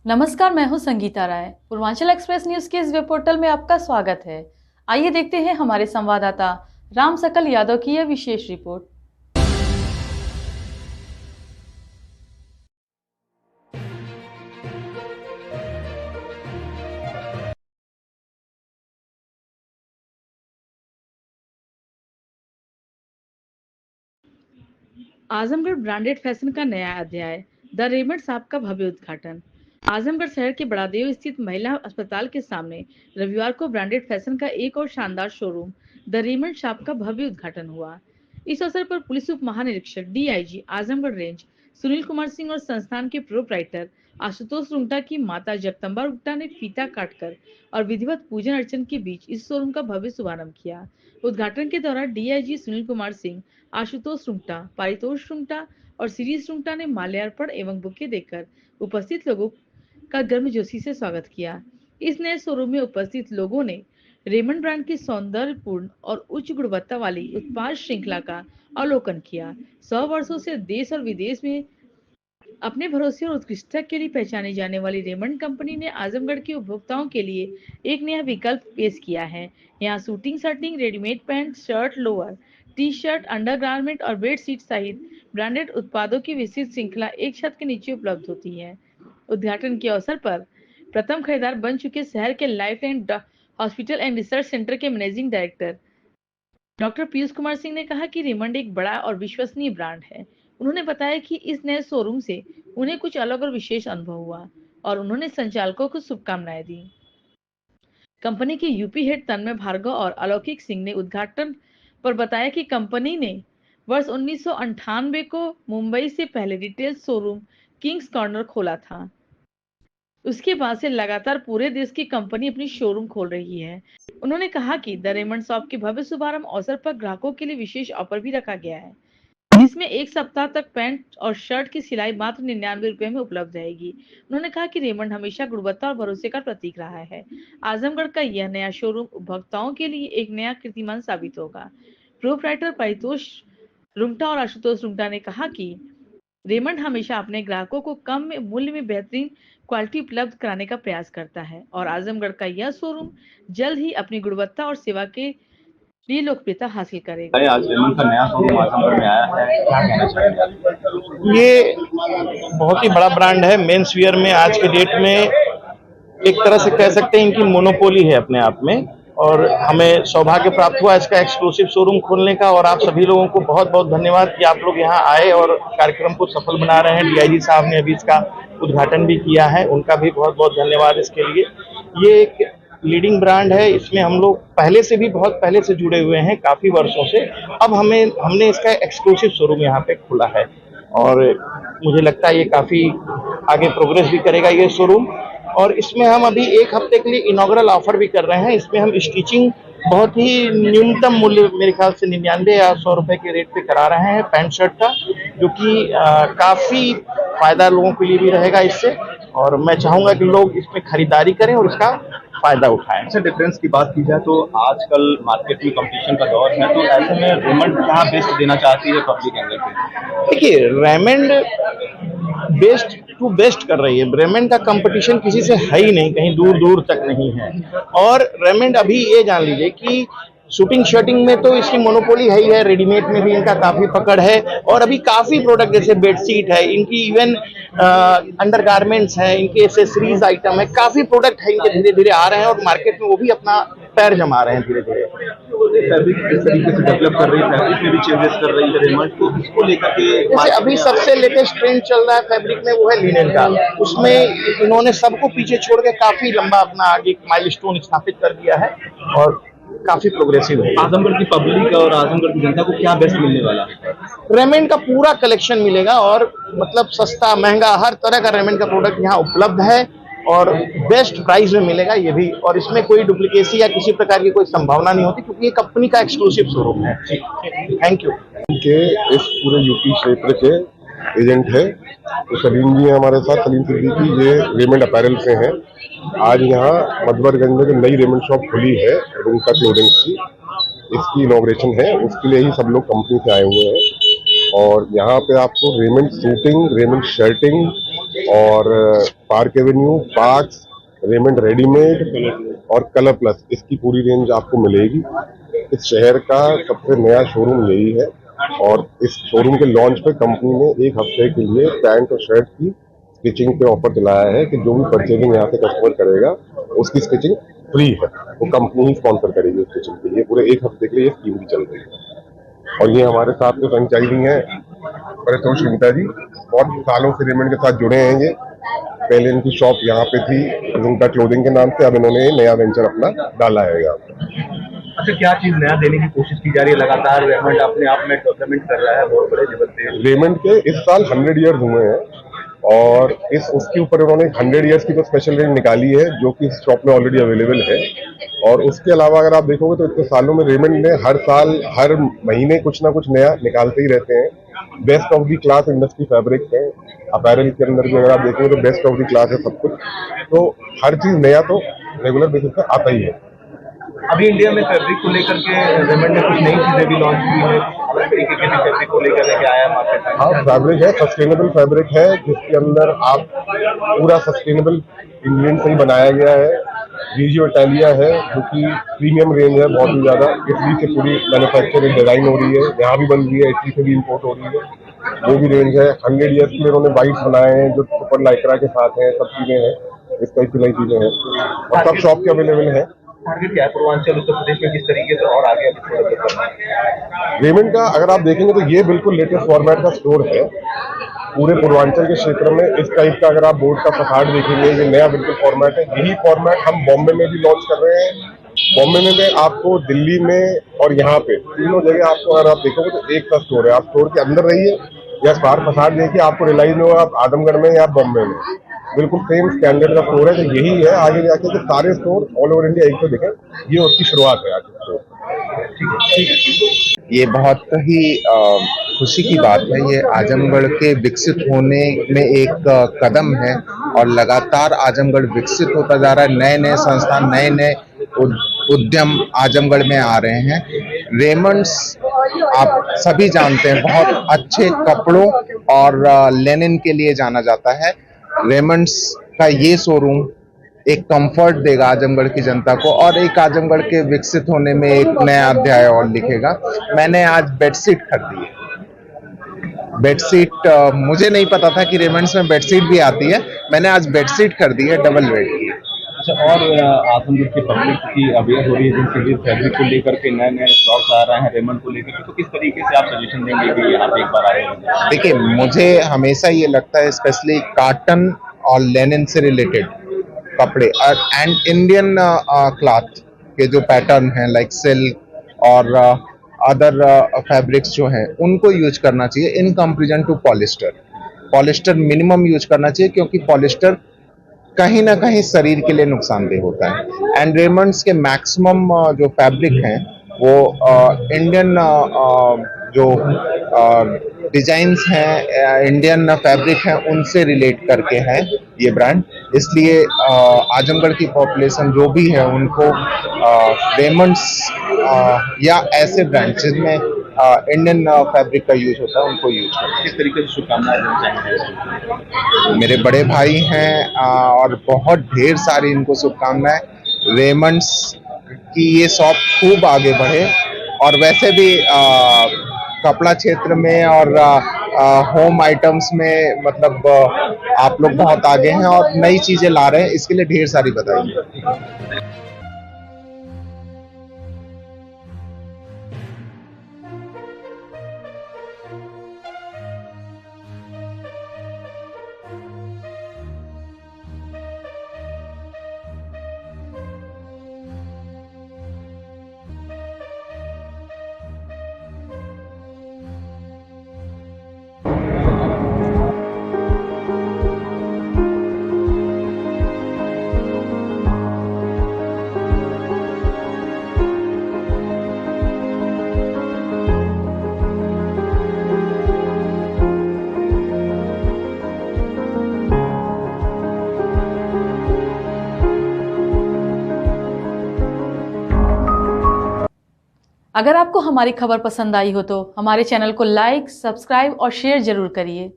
नमस्कार, मैं हूं संगीता राय। पूर्वांचल एक्सप्रेस न्यूज के इस वेब पोर्टल में आपका स्वागत है। आइए देखते हैं हमारे संवाददाता राम सकल यादव की यह विशेष रिपोर्ट। आजमगढ़ ब्रांडेड फैशन का नया अध्याय, द रेमंड शॉप का भव्य उद्घाटन। आजमगढ़ शहर के बड़ादेव स्थित महिला अस्पताल के सामने रविवार को ब्रांडेड फैशन का एक और शानदार शोरूम द रेमंड शॉप का भव्य उद्घाटन हुआ। इस अवसर पर पुलिस उप महानिरीक्षक डीआईजी आजमगढ़ रेंज सुनील कुमार सिंह और संस्थान के प्रोप्राइटर आशुतोष रुंगटा की माता जगदम्बा रुंगटा ने फीता काटकर और विधिवत पूजन अर्चन के बीच इस शोरूम का भव्य शुभारंभ किया। उद्घाटन के दौरान डीआईजी सुनील कुमार सिंह, आशुतोष रुंगटा, पारितोष रुंगटा और शिरीष रुंगटा ने माल्यार्पण एवं बुके देकर उपस्थित लोगों का गर्मजोशी से स्वागत किया। इस नए शोरूम में उपस्थित लोगों ने रेमंड ब्रांड की सौंदर्यपूर्ण और उच्च गुणवत्ता वाली उत्पाद श्रृंखला का अवलोकन किया। 100 वर्षों से देश और विदेश में अपने भरोसे और उत्कृष्टता के लिए पहचानी जाने वाली रेमंड कंपनी ने आजमगढ़ के उपभोक्ताओं के लिए एक नया विकल्प पेश किया है। यहाँ shooting shirting, readymade pant, shirt, lower, T shirt, undergarment और बेडशीट सहित ब्रांडेड उत्पादों की विस्तृत श्रृंखला एक छत के नीचे उपलब्ध होती है। उद्घाटन के अवसर पर प्रथम खरीदार बन चुके शहर के life and hospital and research centre के managing director doctor Piyush Kumar Singh ने कहा कि रेमंड एक बड़ा और विश्वसनीय ब्रांड है। उन्होंने बताया कि इस नए शोरूम से उन्हें कुछ अलग और विशेष अनुभव हुआ और उन्होंने संचालकों को शुभकामनाएं दी। कंपनी के यूपी हेड तन्मय भार्गव और अलौकिक सिंह ने उद्घाटन पर बताया कि कंपनी ने वर्ष 1998 को मुंबई से पहले रिटेल शोरूम किंग्स कॉर्नर खोला था। उसके बाद से लगातार पूरे देश की कंपनी अपनी शोरूम खोल रही है। उन्होंने कहा कि द रेमंड शॉप के भव्य शुभारंभ अवसर पर ग्राहकों के लिए विशेष ऑफर भी रखा गया है, जिसमें एक सप्ताह तक पैंट और शर्ट की सिलाई मात्र 99 रुपए में उपलब्ध रहेगी। उन्होंने कहा कि रेमंड हमेशा गुणवत्ता और भरोसे का प्रतीक रहा है। आजमगढ़ का यह नया शोरूम उपभोक्ताओं के लिए एक नया कीर्तिमान साबित होगा। प्रोप्राइटर पारितोष रुंगटा और आशुतोष रुंगटा ने कहा कि रेमंड हमेशा अपने ग्राहकों को कम मूल्य में बेहतरीन क्वालिटी उपलब्ध कराने का प्रयास करता है और आजमगढ़ का यह शोरूम जल्द ही अपनी गुणवत्ता और सेवा के लिए लोकप्रियता हासिल करेगा। आज रेमंड का नया शोरूम आजमगढ़ में आया है, क्या कहना चाहेंगे? ये बहुत ही बड़ा ब्रांड है। मेंस वियर में आज के डेट में एक तरह से कह सकते हैं इनकी मोनोपोली है अपने आप में, और हमें सौभाग्य प्राप्त हुआ इसका एक्सक्लूसिव शोरूम खोलने का। और आप सभी लोगों को बहुत बहुत धन्यवाद कि आप लोग यहाँ आए और कार्यक्रम को सफल बना रहे हैं। डीआईजी साहब ने अभी इसका उद्घाटन भी किया है, उनका भी बहुत बहुत धन्यवाद इसके लिए। ये एक लीडिंग ब्रांड है, इसमें हम लोग पहले से भी बहुत पहले से जुड़े हुए हैं, काफी वर्षों से। अब हमने इसका एक्सक्लूसिव शोरूम यहाँ पे खोला है और मुझे लगता है ये काफी आगे प्रोग्रेस भी करेगा ये शोरूम। और इसमें हम अभी एक हफ्ते के लिए इनॉग्रल ऑफर भी कर रहे हैं। इसमें हम स्टिचिंग बहुत ही न्यूनतम मूल्य, मेरे ख्याल से 99 या 100 रुपए के रेट पे करा रहे हैं पैंट शर्ट का, जो कि काफी फायदा लोगों के लिए भी रहेगा इससे। और मैं चाहूंगा कि लोग इसमें खरीदारी करें और इसका फायदा उठाएं। अच्छा, डिफरेंस की बात की जाए तो आजकल मार्केट में कंपटीशन का दौर है, तो ऐसे में रेमंड क्या बेस्ट देना चाहती है पब्लिक एंगल पे? देखिए, रेमंड बेस्ट टू बेस्ट कर रही है। रेमंड का कंपटीशन किसी से है ही नहीं, कहीं दूर दूर तक नहीं है। और रेमंड अभी ये जान लीजिए कि शूटिंग शर्टिंग में तो इसकी मोनोपोली है ही है, रेडीमेड में भी इनका काफी पकड़ है। और अभी काफी प्रोडक्ट जैसे बेडशीट है इनकी, इवन अंडरगारमेंट्स है इनके, एसेसरीज आइटम है, काफी प्रोडक्ट है इनके धीरे धीरे आ रहे हैं और मार्केट में वो भी अपना पैर जमा रहे हैं धीरे धीरे। फैब्रिक किस तरीके से डेवलप कर रही है, फैब्रिक में भी चेंजेस कर रही है रेमंड, तो इसको लेकर के जैसे अभी सबसे लेटेस्ट ट्रेंड चल रहा है फैब्रिक में, वो है लिनेन का। उसमें इन्होंने सबको पीछे छोड़ के काफी लंबा अपना आगे माइलस्टोन स्थापित कर दिया है और काफी प्रोग्रेसिव है। आजमगढ़ की पब्लिक और आजमगढ़ की जनता को क्या बेस्ट मिलने वाला है? रेमंड का पूरा कलेक्शन मिलेगा और मतलब सस्ता महंगा हर तरह का रेमंड का प्रोडक्ट यहाँ उपलब्ध है और बेस्ट प्राइस में मिलेगा ये भी। और इसमें कोई डुप्लीकेसी या किसी प्रकार की कोई संभावना नहीं होती, क्योंकि ये कंपनी का एक्सक्लूसिव शोरूम है। Thank you. के इस पूरे यूपी क्षेत्र के एजेंट है तो सलीम जी हमारे साथ, सलीम सिद्दीकी, ये रेमंड अपैरल से हैं। आज यहाँ मधवरगंज में जो नई रेमंड शॉप खुली है रुंगटा क्लोथिंग की, इसकी इनॉग्रेशन है, उसके लिए ही सब लोग कंपनी से आए हुए हैं। और यहाँ पे आपको रेमंड सूटिंग, रेमंड शर्टिंग, और park Avenue, parks, Raymond readymade और कलर प्लस, इसकी पूरी रेंज आपको मिलेगी। इस शहर का सबसे नया शोरूम यही है और इस शोरूम के लॉन्च पे कंपनी ने 1 हफ्ते के लिए पैंट और शर्ट की स्टिचिंग पे ऑफर दिलाया है कि जो भी परचेजिंग यहाँ से कस्टमर करेगा उसकी स्टिचिंग फ्री है, वो कंपनी ही स्पॉन्सर करेगी स्टिचिंग के लिए। पूरे 1 हफ्ते के लिए ये स्कीम भी चल रही है। और ये हमारे साथ जो फ्रेंचाइजी हैं परितोष चिंता जी, बहुत सालों से रेमंड के साथ जुड़े हैं। ये पहले इनकी शॉप यहाँ पे थी उनका क्लोथिंग के नाम से, अब इन्होंने नया वेंचर अपना डाला है यहाँ पे। अच्छा, क्या चीज नया देने की कोशिश की जा रही है? लगातार रेमंड अपने आप में डेवलपमेंट कर रहा है बहुत बड़े लेवल पे। रेमंड के इस साल 100 ईयर्स हुए हैं और उसके ऊपर उन्होंने 100 ईयर्स की तो स्पेशल रेंज निकाली है जो कि इस शॉप में ऑलरेडी अवेलेबल है। और उसके अलावा अगर आप देखोगे तो इतने सालों में रेमंड ने हर साल हर महीने कुछ ना कुछ नया निकालते ही रहते हैं। Best of the class industry fabric है, अपैरल के अंदर भी अगर आप देखेंगे तो बेस्ट ऑफ दी क्लास है सब कुछ। तो हर चीज नया तो रेगुलर बेसिस पे आता ही है। अभी इंडिया में फैब्रिक को लेकर के रेमंड ने कुछ नई चीजें भी लॉन्च की है, अलग तरीके के फैब्रिक को लेकर के आया मार्केट में। हाँ, फैब्रिक है, सस्टेनेबल फैब्रिक है जिसके अंदर आप पूरा सस्टेनेबल इंग्रेडिएंट से ही बनाया गया है। रीजियो इटालिया है जो कि प्रीमियम रेंज है बहुत ही ज्यादा। इटली से पूरी मैन्युफैक्चरिंग डिजाइन हो रही है, यहाँ भी बन रही है, इटली से भी इम्पोर्ट हो रही है। वो भी रेंज है। 100 ईयर्स में उन्होंने बाइट्स बनाए हैं जो सुपर लाइक्रा के साथ हैं, सब चीजें हैं, इस टाइप की नई चीजें हैं और सब शॉप के अवेलेबल है। टारगेट क्या है पूर्वांचल उत्तर प्रदेश में किस तरीके से और आगे डेवलप करना है? रेमंड का अगर आप देखेंगे तो ये बिल्कुल लेटेस्ट फॉर्मेट का स्टोर है। पूरे पूर्वांचल के क्षेत्र में इस टाइप का अगर आप बोर्ड का फसाड देखेंगे, ये नया बिल्कुल फॉर्मेट है। यही फॉर्मेट हम बॉम्बे में भी लॉन्च कर रहे हैं। बॉम्बे में भी आपको, दिल्ली में और यहाँ पे तीनों जगह आपको अगर आप देखोगे तो एक सा स्टोर है। आप स्टोर के अंदर रहिए या बाहर फसाड देखिए, आपको रियलाइज नहीं होगा आप आजमगढ़ में या बॉम्बे में। बिल्कुल सेम स्टैंडर्ड का स्टोर है। तो यही है आगे जाके कि सारे स्टोर ऑल ओवर इंडिया एक तो दिखे, ये उसकी शुरुआत है आज स्टोर। ये बहुत ही खुशी की बात है। ये आजमगढ़ के विकसित होने में एक कदम है और लगातार आजमगढ़ विकसित होता जा रहा है। नए नए संस्थान, नए नए उद्यम आजमगढ़ में आ रहे हैं। रेमंड्स आप सभी जानते हैं बहुत अच्छे कपड़ों और लेनिन के लिए जाना जाता है। रेमंड्स का ये शोरूम एक कंफर्ट देगा आजमगढ़ की जनता को और एक आजमगढ़ के विकसित होने में एक नया अध्याय और लिखेगा। मैंने आज बेडशीट खरीदी है। बेडशीट मुझे नहीं पता था कि रेमंड्स में बेडशीट भी आती है। मैंने आज बेडशीट खरीदी है डबल बेड की। अच्छा, और आजमगढ़ की पब्लिक की अवेयर हो रही है जिनके लिए फैब्रिक को लेकर के नए नए स्टॉक्स आ रहे हैं रेमंड को लेकर के, तो किस तरीके से आप सजेशन देंगे कि यहाँ पे एक बार आए? देखिए, मुझे हमेशा ये लगता है स्पेशली कॉटन और लेनिन से रिलेटेड कपड़े एंड इंडियन क्लॉथ के जो पैटर्न हैं लाइक सिल्क और अदर फैब्रिक्स जो हैं उनको यूज करना चाहिए in comparison to polyester. Polyester minimum use करना चाहिए क्योंकि पॉलिस्टर कहीं ना कहीं शरीर के लिए नुकसानदेह होता है। एंड रेमंड्स के मैक्सिमम जो फैब्रिक हैं वो इंडियन जो डिजाइन्स हैं, इंडियन फैब्रिक हैं, उनसे रिलेट करके हैं ये ब्रांड। इसलिए आजमगढ़ की पॉपुलेशन जो भी है उनको रेमंड्स या ऐसे ब्रांड जिसमें इंडियन फैब्रिक का यूज होता है उनको यूज करते हैं। किस तरीके से शुभकामनाएं देना चाहेंगे? मेरे बड़े भाई हैं और बहुत ढेर सारी इनको शुभकामनाएं। रेमंड्स की ये शॉप खूब आगे बढ़े और वैसे भी कपड़ा क्षेत्र में और होम आइटम्स में मतलब आप लोग बहुत आगे हैं और नई चीजें ला रहे हैं, इसके लिए ढेर सारी बधाई। अगर आपको हमारी खबर पसंद आई हो तो हमारे चैनल को लाइक, सब्सक्राइब और शेयर जरूर करिए।